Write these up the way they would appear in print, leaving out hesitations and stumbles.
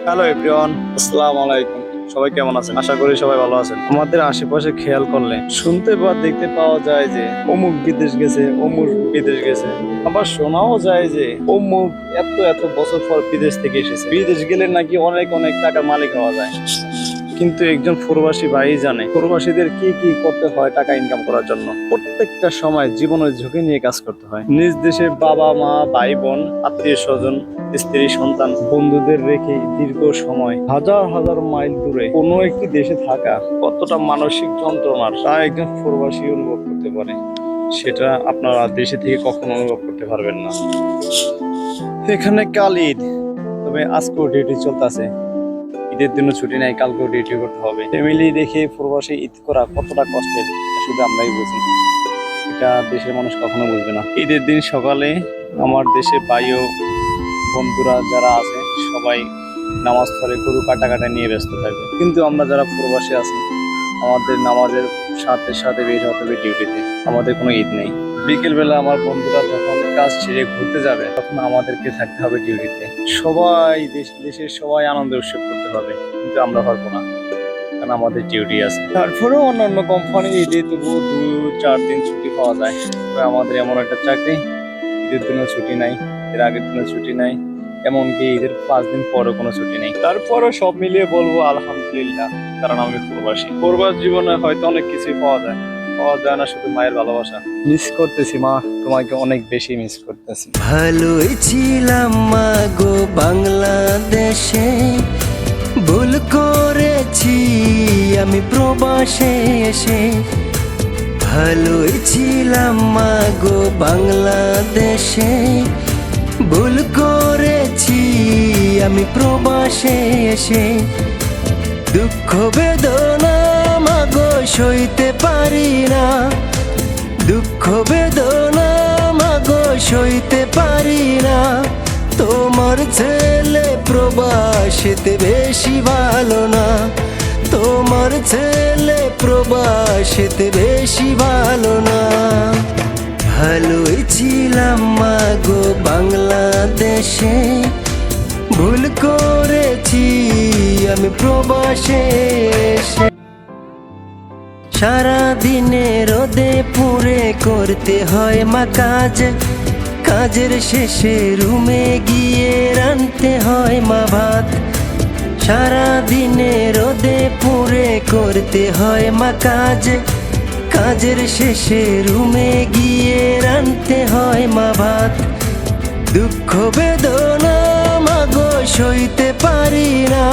Hello everyone, আসসালামু আলাইকুম। সবাই কেমন আছেন? আশা করি সবাই ভালো আছেন। আমাদের আশেপাশে খেয়াল করলে শুনতে বা দেখতে পাওয়া যায় যে অমুক বিদেশ গেছে, অমুক বিদেশ গেছে। আবার শোনাও যায় যে অমুক এত এত বছর পর বিদেশ থেকে এসেছে। বিদেশ গেলে নাকি অনেক অনেক টাকার মালিক হওয়া যায়। কিন্তু একজন প্রবাসী ভাই জানে প্রবাসীদের কি কি করতে হয় টাকা ইনকাম করার জন্য। প্রত্যেকটা সময় জীবনের ঝুঁকি নিয়ে কাজ করতে হয়। নিজ দেশে বাবা মা ভাই বোন আত্মীয় স্বজন স্ত্রী সন্তান বন্ধুদের রেখে দীর্ঘ সময় হাজার হাজার মাইল দূরে কোনো একটি দেশে থাকা কতটা মানসিক যন্ত্রণার তা একজন প্রবাসী অনুভব করতে পারে। সেটা আপনারা দেশে থেকে কখনো অনুভব করতে পারবেন না। এখানে কাল ঈদ, তবে আজকেও ডিউটি চলতেছে। ঈদের দিনও ছুটি নাই, কালকেও ডিউটি করতে হবে। ফ্যামিলি রেখে প্রবাসী ঈদ করা কতটা কষ্টের এটা শুধু আমরাই বুঝি, এটা দেশের মানুষ কখনো বুঝবে না। ঈদের দিন সকালে আমার দেশে ভাই ও বন্ধুরা যারা আছে সবাই নামাজ পড়ে গরু কাটা নিয়ে ব্যস্ত থাকবে, কিন্তু আমরা যারা প্রবাসী আছি আমাদের নামাজের সাথে সাথে বের হতে হবে ডিউটিতে। আমাদের কোনো ঈদ নেই। বিকেল বেলা আমার বন্ধুরা যখন কাজ ছেড়ে ঘুরতে যাবে তখন আমাদেরকে থাকতে হবে ডিউটিতে। সবাই দেশের সবাই আনন্দ উৎসব করতে হবে, কিন্তু আমরা পারবো না, কারণ আমাদের ডিউটি আছে। তারপরেও অন্যান্য কোম্পানি ঈদে তবুও 2-4 দিন ছুটি পাওয়া যায়। তবে আমাদের এমন একটা চাকরি, ঈদের দিনও ছুটি নাই, এর আগের দিনও ছুটি নাই, এমনকি ঈদের 5 দিন পরও কোনো ছুটি নেই। তারপরও সব মিলিয়ে বলবো আলহামদুলিল্লাহ, কারণ আমি প্রবাসী। প্রবাস জীবনে হয়তো অনেক কিছুই পাওয়া যায় না, শুধু মায়ের ভালোবাসা। মিস করতেছি মা, তোমাকে অনেক বেশি মিস করতেছি। ভালোই ছিলাম মা গো বাংলাদেশে, ভুল করেছি আমি প্রবাসে এসে। ভালোই ছিলাম মা গো বাংলাদেশে, ভুল করেছি আমি প্রবাসে এসে। দুঃখ বেদনা মা গো সইতে পারি না, দুঃখ বেদনা মা গো সইতে পারি না। তোমার ছেলে প্রবাসেতে বেশি ভালো না, তোমার ছেলে প্রবাসেতে বেশি ভালো না। ভালোই ছিলাম মা গো বাংলাদেশে, ভুল করেছি আমি প্রবাসে এসে। সারা দিনে রোদে পুড়ে করতে হয় মা কাজ, কাজের শেষে রুমে গিয়ে রাঁধতে হয় মা ভাত। সারা দিনে রোদে পুড়ে করতে হয় মা কাজ, কাজের শেষে রুমে গিয়ে রাঁধতে হয় মা ভাত। দুঃখ বেদনা মা গো সইতে পারি না,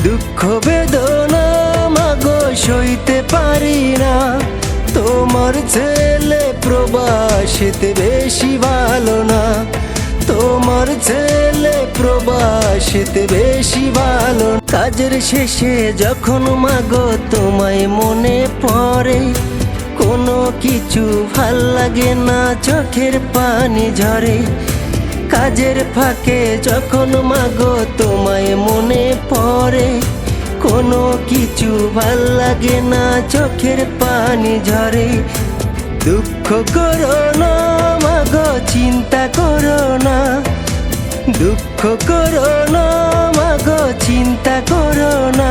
দুঃখ বেদনা মা গো সইতে পারি না। তোমার ছেলে প্রবাসেতে বেশি ভালো না, তোমার ছেলে প্রবাসেতে বেশি ভালো। কাজের শেষে যখন মা গো তোমায় মনে পড়ে, কোনো কিছু ভাল লাগে না, চোখের পানি ঝরে। কাজের ফাঁকে যখন মা গো তোমায় মনে পড়ে, কোনো কিছু ভাল লাগে না, চোখের পানি ঝরে। দুঃখ করো না মা গো চিন্তা করো না, দুঃখ করো না মা গো চিন্তা করো না।